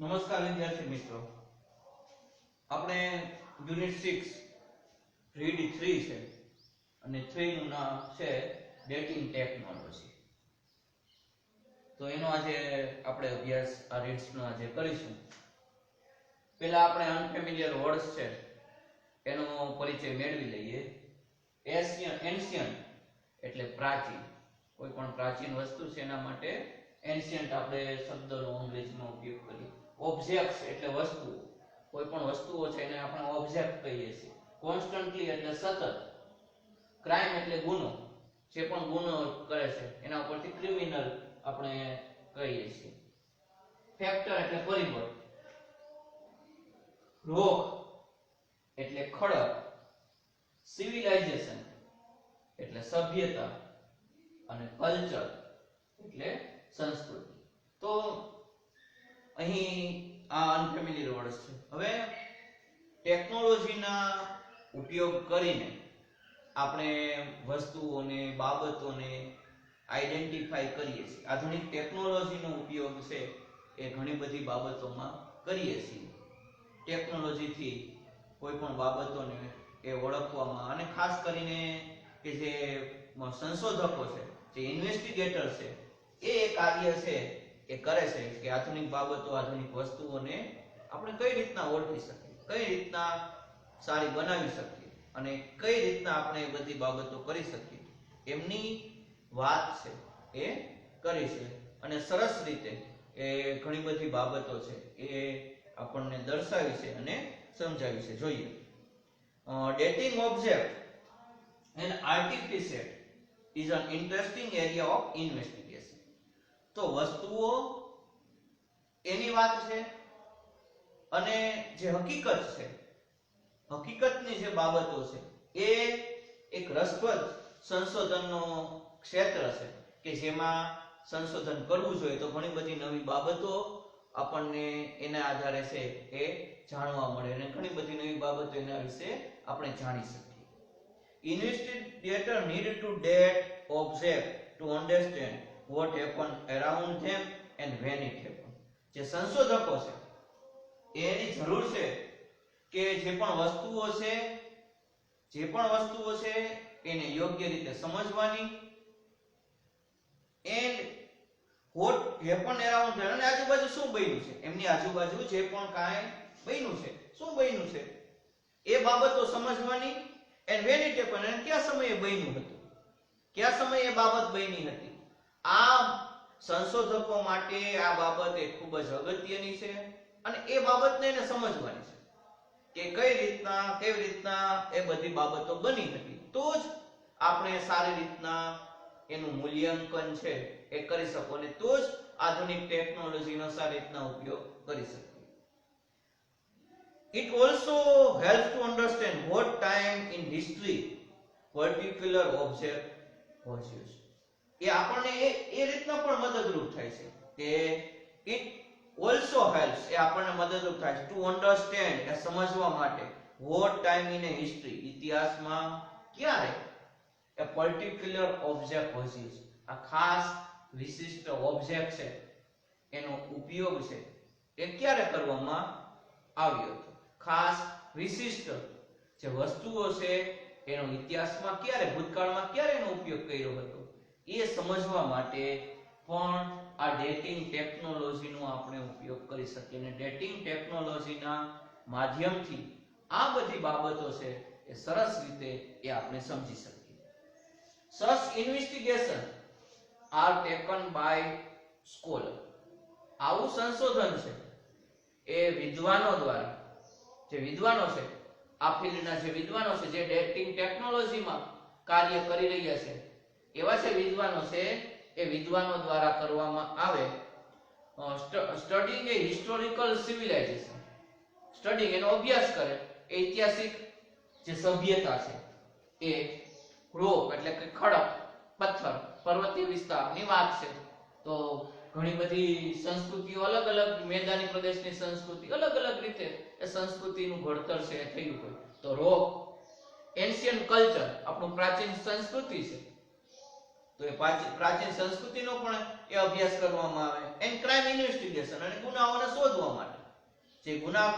નમસ્કાર વિદ્યાર્થી મિત્રો, આપણે યુનિટ 6 રીડ 3 છે અને 3 નું નામ છે ડેટિંગ ટેકનોલોજી. તો એનો આજે આપણે અભ્યાસ આ રીડ્સ નો આજે કરીશું. પહેલા આપણે અનફેમિલિયર વર્ડ્સ છે એનો પરિચય મેળવી લઈએ. એન્શિયન્ટ એટલે પ્રાચીન, કોઈ પણ પ્રાચીન વસ્તુ છે એના માટે એન્શિયન્ટ આપણે શબ્દનો અંગ્રેજીમાં ઉપયોગ કરીએ. ઓબ્જેક્ટ્સ એટલે વસ્તુઓ, કોઈ પણ વસ્તુઓ છે એને આપણે ઓબ્જેક્ટ કહીએ છીએ. કોન્સ્ટન્ટલી એટલે સતત. ક્રાઇમ એટલે ગુનો, જે પણ ગુનો કરે છે એના ઉપરથી ક્રિમિનલ આપણે કહીએ છીએ. ફેક્ટર એટલે પરિબળ. રોક એટલે ખડક. સિવિલાઇઝેશન એટલે સભ્યતા અને કલ્ચર એટલે સંસ્કૃતિ. તો અહીં આ અનફેમિલિયર વર્ડ્સ છે. હવે ટેકનોલોજીના ઉપયોગ કરીને આપણે વસ્તુઓને, બાબતોને આઈડેન્ટિફાઈ કરીએ છીએ. આધુનિક ટેકનોલોજીનો ઉપયોગ છે એ ઘણી બધી બાબતોમાં કરીએ છીએ. ટેકનોલોજીથી કોઈ પણ બાબતોને એ ઓળખવામાં, અને ખાસ કરીને કે જે સંશોધકો છે, જે ઇન્વેસ્ટિગેટર છે, એ કાર્ય છે એ કરે છે કે આધુનિક બાબતો, આધુનિક વસ્તુઓને આપણે કઈ રીતના ઓળખી શકીએ, કઈ રીતના સારી બનાવી શકીએ અને કઈ રીતના આપણે એ બધી બાબતો કરી શકીએ, એમની વાત છે એ કરી છે. અને સરસ રીતે એ ઘણી બધી બાબતો છે એ આપણને દર્શાવી છે અને સમજાવી છે. જોઈએ, dating object and artifact is an interesting area of investigation. તો વસ્તુઓ એની વાત છે અને જે હકીકત છે, હકીકતની જે બાબતો છે એ એક રસપ્રદ સંશોધનનો ક્ષેત્ર છે કે જેમાં સંશોધન કરવું જોઈએ તો ઘણી બધી નવી બાબતો આપણને એના આધારે છે એ જાણવા મળે અને ઘણી બધી નવી બાબતો એના વિશે આપણે જાણી શકીએ. Investigator need to date object to understand what happened around them and when it happened. જે સંશોધકો છે એની જરૂર છે કે જે પણ વસ્તુઓ છે એને યોગ્ય રીતે સમજવાની, and what happened around them, અને આજુબાજુ શું બન્યું છે, એમની આજુબાજુ જે પણ કાંઈ બન્યું છે, શું બન્યું છે એ બાબતો સમજવાની, and when it happened, અને કયા સમયે બન્યું હતું, કયા સમયે એ બાબત બની હતી. આ સંશોધકો માટે આ બાબત એ ખૂબ જ અગત્યની છે અને એ બાબતને એને સમજવાની છે કે કઈ રીતના, કેવી રીતના એ બધી બાબતો બની હતી. તો જ આપણે સારી રીતના એનું મૂલ્યાંકન છે એ કરી શકો અને તો જ આધુનિક ટેકનોલોજીનો સારી રીતના ઉપયોગ કરી શકીએ. It also helps to understand what time in history particular object was used. એ આપણને એ રીતના પણ મદદરૂપ થાય છે કે it also helps, એ આપણને મદદરૂપ થાય છે to understand, એ સમજવા માટે, what time in a history, ઇતિહાસમાં ક્યારે a particular object was used, આ ખાસ વિશિષ્ટ ઓબ્જેક્ટ છે એનો ઉપયોગ છે એ ક્યારે કરવામાં આવ્યો હતો. ખાસ વિશિષ્ટ જે વસ્તુઓ છે એનો ઇતિહાસમાં ક્યારે, ભૂતકાળમાં ક્યારે એનો ઉપયોગ કર્યો હતો એ સમજવા માટે પણ આ ડેટિંગ ટેકનોલોજીનો આપણે ઉપયોગ કરી શકીએ. અને ડેટિંગ ટેકનોલોજીના માધ્યમથી આ બધી બાબતો છે એ સરસ રીતે એ આપણે સમજી શકીએ. Such investigation are taken by scholar. આવું સંશોધન છે એ વિદ્વાનો દ્વારા, જે વિદ્વાનો છે આ ફિલ્ડના જે વિદ્વાનો છે, જે ડેટિંગ ટેકનોલોજીમાં કાર્ય કરી રહ્યા છે એવા છે વિદ્વાનો છે, એ વિદ્વાનો દ્વારા કરવામાં આવે. સ્ટડીંગ એ હિસ્ટોરિકલ સિવિલાઇઝેશન, સ્ટડીંગ એનો અભ્યાસ કરે, એ ઐતિહાસિક જે સભ્યતા છે એ રોક એટલે કે ખડક, પથ્થર, પર્વતીય વિસ્તારની વાત છે. તો ઘણી બધી સંસ્કૃતિઓ અલગ અલગ, મેદાની પ્રદેશની સંસ્કૃતિ અલગ અલગ રીતે એ સંસ્કૃતિનું ઘડતર છે એ થયું હોય. તો રોક, એન્શિયન્ટ કલ્ચર, આપણું પ્રાચીન સંસ્કૃતિ છે, તો તો એ પ્રાચીન સંસ્કૃતિનો પણ એ અભ્યાસ કરવામાં આવે. એન્ડ ક્રાઇમ ઇન્વેસ્ટિગેશન, અને ગુનાઓને શોધવા માટે જે ગુના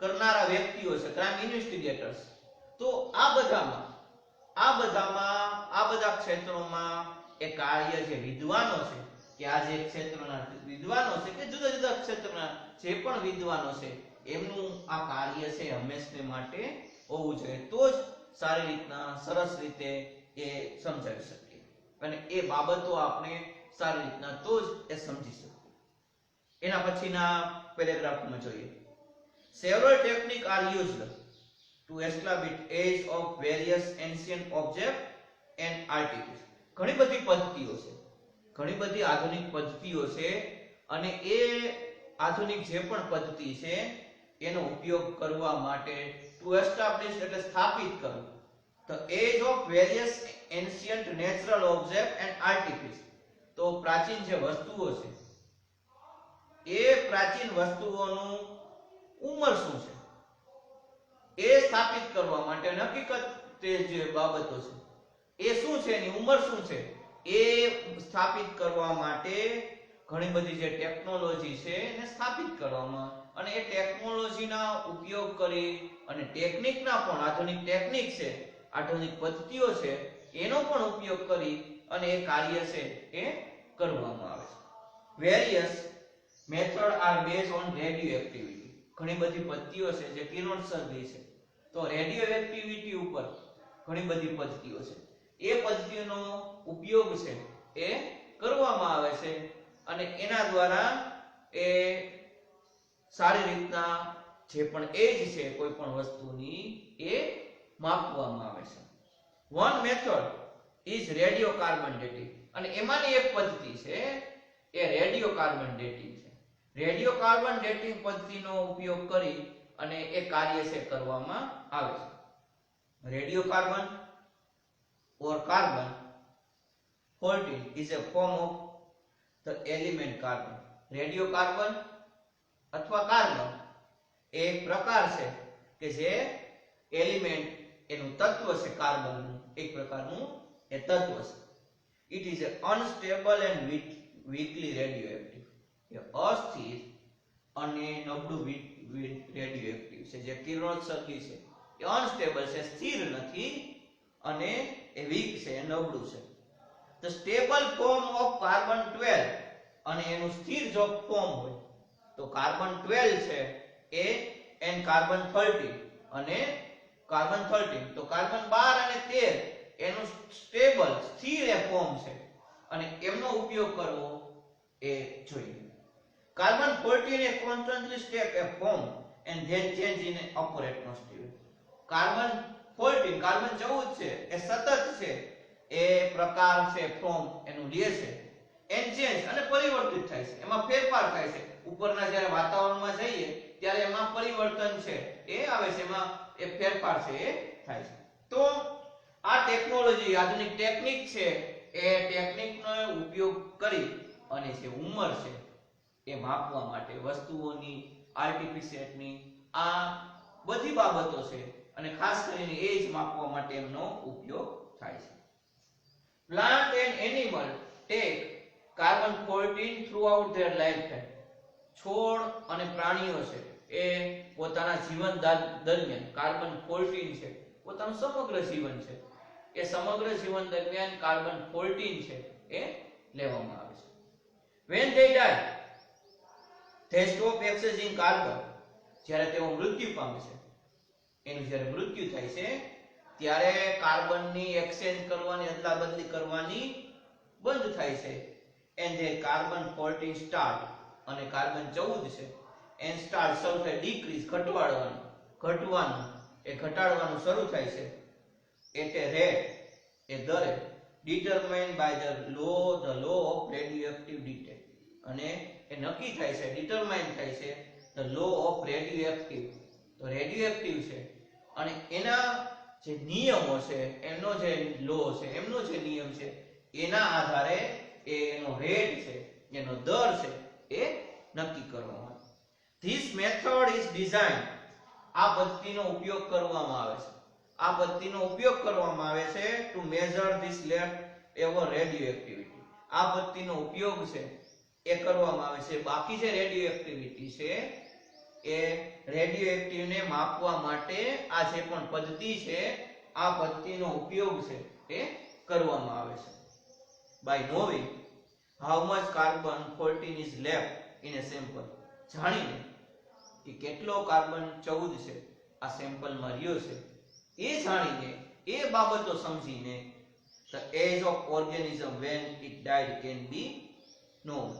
કરનારા વ્યક્તિઓ છે, ક્રાઇમ ઇન્વેસ્ટિગેટર્સ. તો આ બધા ક્ષેત્રોમાં એ કાર્ય જે વિદ્વાનો છે, કે આ જે ક્ષેત્રના વિદ્વાનો છે, કે જુદા જુદા ક્ષેત્રના જે પણ વિદ્વાનો છે, એમનું આ કાર્ય છે હંમેશને માટે હોવું જોઈએ. તો જ સારી રીતના સરસ રીતે એ સમજાવી શકીએ, અને એ બાબતો આપણે સારી રીતના તો જ એ સમજી શકીએ. એના પછીના પેરેગ્રાફમાં જોઈએ, several techniques are used to establish age of various ancient objects and artifacts. ઘણી બધી પદ્ધતિઓ છે, ઘણી બધી આધુનિક પદ્ધતિઓ છે, અને એ આધુનિક જે પણ પદ્ધતિ છે એનો ઉપયોગ કરવા માટે to establish એટલે સ્થાપિત કરવું, the age of various ancient natural objects and artifacts. તો પ્રાચીન જે વસ્તુઓ છે એ પ્રાચીન વસ્તુઓનું ઉંમર શું છે એ સ્થાપિત કરવા માટે, હકીકત તે જે બાબતો છે એ શું છે, એની ઉંમર શું છે એ સ્થાપિત કરવા માટે ઘણી બધી જે ટેકનોલોજી છે એને સ્થાપિત કરવામાં, અને એ ટેકનોલોજીના ઉપયોગ કરી અને ટેકનિકના પણ આધુનિક ટેકનિક છે, આધુનિક પદ્ધતિઓ છે, એનો પણ ઉપયોગ કરી અને એ કાર્ય છે એ કરવામાં આવે છે. Various method are based on radio activity. ઘણી બધી પદ્ધતિઓ છે જે કિરણોત્સર્ગી છે, તો રેડિયો એક્ટિવિટી ઉપર ઘણી બધી પદ્ધતિઓ છે. એ પદ્ધતિઓનો ઉપયોગ છે એ કરવામાં આવે છે, અને એના દ્વારા એ સારી રીતના જે પણ એજ છે કોઈ પણ વસ્તુની એ માપવામાં આવે છે. One method is radio carbon dating, અને એમાંની એક પદ્ધતિ છે એ રેડિયો કાર્બન ડેટિંગ છે. રેડિયો કાર્બન ડેટિંગ પદ્ધતિનો ઉપયોગ કરી અને એ કાર્ય છે કરવામાં આવે છે. Radio carbon or carbon 14 is a form of the element carbon. Radio carbon અથવા કાર્બન એ એક પ્રકાર છે કે જે એલિમેન્ટ એનું તત્વ છે, કાર્બનનું એક પ્રકારનું એ તત્વ છે. It is a unstable and weakly radioactive. એ અસ્થિર અને નબળું રેડિયોએક્ટિવ છે, જે કિરણોત્સર્ગી છે, એ અનસ્ટેબલ છે, સ્થિર નથી, અને એ વીક છે, એ નબળું છે. The stable form of carbon 12, અને એનું સ્થિર જો ફોર્મ હોય તો કાર્બન 12 છે એ એન કાર્બન 13 અને કાર્બન 13, તો કાર્બન 12 અને 13 એનું સ્ટેબલ સ્થિર એ ફોર્મ છે, અને એમનો ઉપયોગ કરવો એ જોઈએ. Carbon 14 A constantly stay a form and then change in upper atmosphere. Carbon 14 carbon 14 છે એ સતત છે, એ પ્રકાર છે ફોર્મ એનું લે છે, એન ચેન્જ અને પરિવર્તિત થાય છે, એમાં ફેરફાર થાય છે. ઉપરના જ્યારે વાતાવરણમાં જઈએ ત્યારે એમાં પરિવર્તન છે એ આવે છે, એમાં એ ફેરફાર છે એ થાય છે. તો આ ટેકનોલોજી આધુનિક ટેકનિક છે, એ ટેકનિકનો ઉપયોગ કરી અને જે ઉંમર છે એ માપવા માટે વસ્તુઓની, આર્ટિફિશિયલની, આ બધી બાબતો છે, અને ખાસ કરીને એજ માપવા માટે એમનો ઉપયોગ થાય છે. Plant and animal take carbon 14 throughout their lifetime. છોડ અને પ્રાણીઓ છે એ પોતાના જીવન દરમિયાન કાર્બન 14 છે, પોતાનું સમગ્ર જીવન છે એ સમગ્ર જીવન દરમિયાન કાર્બન 14 છે એ લેવામાં આવે છે. When they die, they stop exchanging carbon. જ્યારે તેઓ મૃત્યુ પામે છે, એનું જ્યારે મૃત્યુ થાય છે ત્યારે કાર્બનની એક્સચેન્જ કરવાની, અદલા બદલી કરવાની બંધ થાય છે. and their carbon 14 start, અને કાર્બન 14 છે એન સ્ટાર્ટ શરૂ થાય ડીક્રીઝ, ઘટવાનું એ ઘટાડવાનું શરૂ થાય છે. એટ એ રેટ, એ દરે, determined by the law of radioactivity, અને એ નક્કી થાય છે, ડિટરમાઇન થાય છે the law of radioactive. તો રેડિયોએક્ટિવ છે અને એના જે નિયમો છે, એનો જે લો છે, એમનો જે નિયમ છે, એના આધારે એનો રેટ છે, એનો દર છે એ નક્કી કરવામાં. This method is designed, આ પદ્ધતિનો ઉપયોગ કરવામાં આવે છે, આ પદ્ધતિનો ઉપયોગ કરવામાં આવે છે to measure this એવો રેડિયો એક્ટિવિટી. આ પદ્ધતિનો ઉપયોગ છે એ કરવામાં આવે છે. બાકી જે રેડિયો એક્ટિવિટી છે એ રેડિયો એક્ટિવને માપવા માટે આ જે પણ પદ્ધતિ છે આ પદ્ધતિનો ઉપયોગ છે એ કરવામાં આવે છે. By knowing how much carbon 14 is left in a sample, જાણીને કે કેટલો કાર્બન 14 છે આ સેમ્પલમાં રહ્યો છે એ જાણીને એ બાબતો સમજીને the age of organism when it died can be known.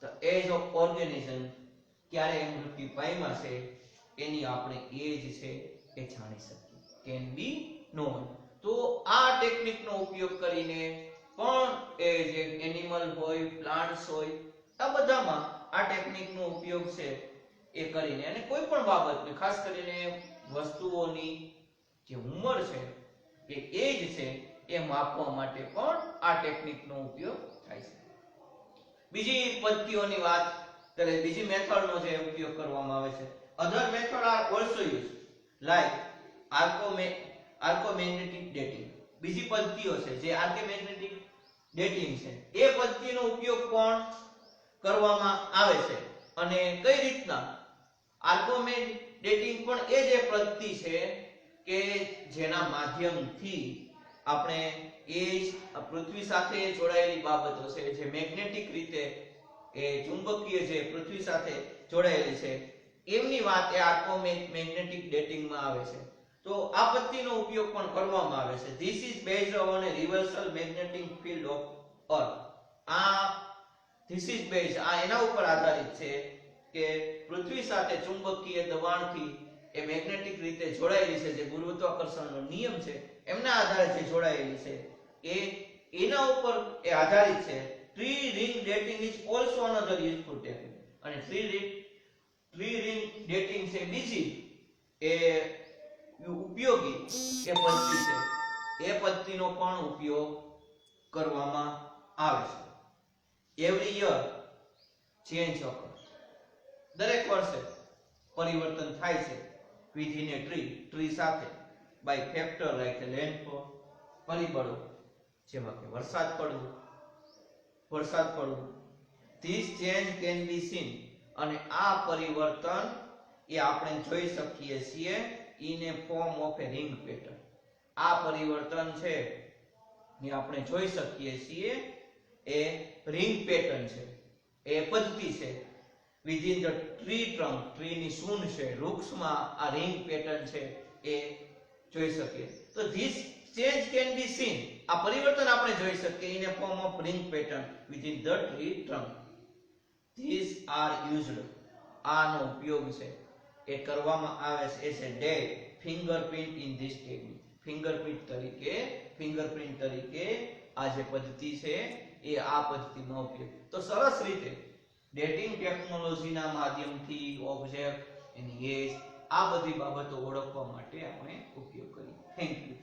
The age of organism ક્યારે એ મૃત્યુ પામ્યા છે એની આપણે એજ છે એ જાણી શકીએ, can be known. તો આ ટેકનિકનો ઉપયોગ કરીને પણ એ જે એનિમલ હોય, પ્લાન્ટ્સ હોય, આ બધામાં આ ટેકનિકનો ઉપયોગ છે એ કરીને અને કોઈ પણ બાબતને ખાસ કરીને વસ્તુઓની જે ઉંમર છે કે એજ છે એ માપવા માટે પણ આ ટેકનિકનો ઉપયોગ થાય છે. બીજી પદ્ધતિઓની વાત કરીએ, બીજી મેથડનો જે ઉપયોગ કરવામાં આવે છે, other method are also use like archaeomagnetic dating. બીજી પદ્ધતિઓ છે જે આર્કોમેગ્નેટિક ડેટિંગ છે એ પદ્ધતિનો ઉપયોગ પણ કરવામાં આવે છે. અને કઈ રીતના? આર્કોમેગ્નેટિક ડેટિંગ પણ એ જે પદ્ધતિ છે કે જેના માધ્યમથી આપણે એ પૃથ્વી સાથે જોડાયેલી બાબતો છે જે મેગ્નેટિક રીતે એ ચુંબકીય જે પૃથ્વી સાથે જોડાયેલી છે એમની વાત એ આર્કોમેગ્નેટિક ડેટિંગમાં આવે છે. તો આ પદ્ધતિનો ઉપયોગ પણ કરવામાં આવે છે. This is based on a reversal magnetic field of earth. This is based એના ઉપર આધારિત છે કે પૃથ્વી સાથે ચુંબકીય દબાણથી એ મેગ્નેટિક રીતે જોડાયેલી છે, જે ગુરુત્વાકર્ષણનો નિયમ છે એમના આધારે જે જોડાયેલી છે એના ઉપર એ આધારિત છે. Three ring dating is also another useful technique. અને three ring dating છે બીજી એ ઉપયોગી એ પદ્ધતિ છે. એ પદ્ધતિનો પણ ઉપયોગ કરવામાં આવે છે. એવરી યર ચેન્જ ઓકર, દરેક વર્ષે પરિવર્તન થાય છે within a ટ્રી સાથે by factor like the rainfall, પરિબળો જેમાં કે વરસાદ પડવો. This change can be seen, અને આ પરિવર્તન એ આપણે જોઈ શકીએ છીએ in a form of a ring pattern. આ પરિવર્તન છે એ આપણે જોઈ શકીએ છીએ એ ring pattern છે, એ પદ્ધતિ છે. within the tree trunk, tree ની સૂંઢ છે, વૃક્ષમાં આ ring pattern છે એ જોઈ શકીએ. તો this change can be seen, આ પરિવર્તન આપણે જોઈ શકીએ in a form of ring pattern within the tree trunk. These are used, આનો ઉપયોગ છે એ કરવામાં આવે છે as a dead fingerprint in this technique. Fingerprint તરીકે આ જે પદ્ધતિ છે એ આ પદ્ધતિનો ઉપયોગ. તો સરસ રીતે ડેટિંગ ટેકનોલોજીના માધ્યમથી ઓબ્જેક્ટ, એની એજ, આ બધી બાબતો ઓળખવા માટે આપણે ઉપયોગ કરીએ. Thank you.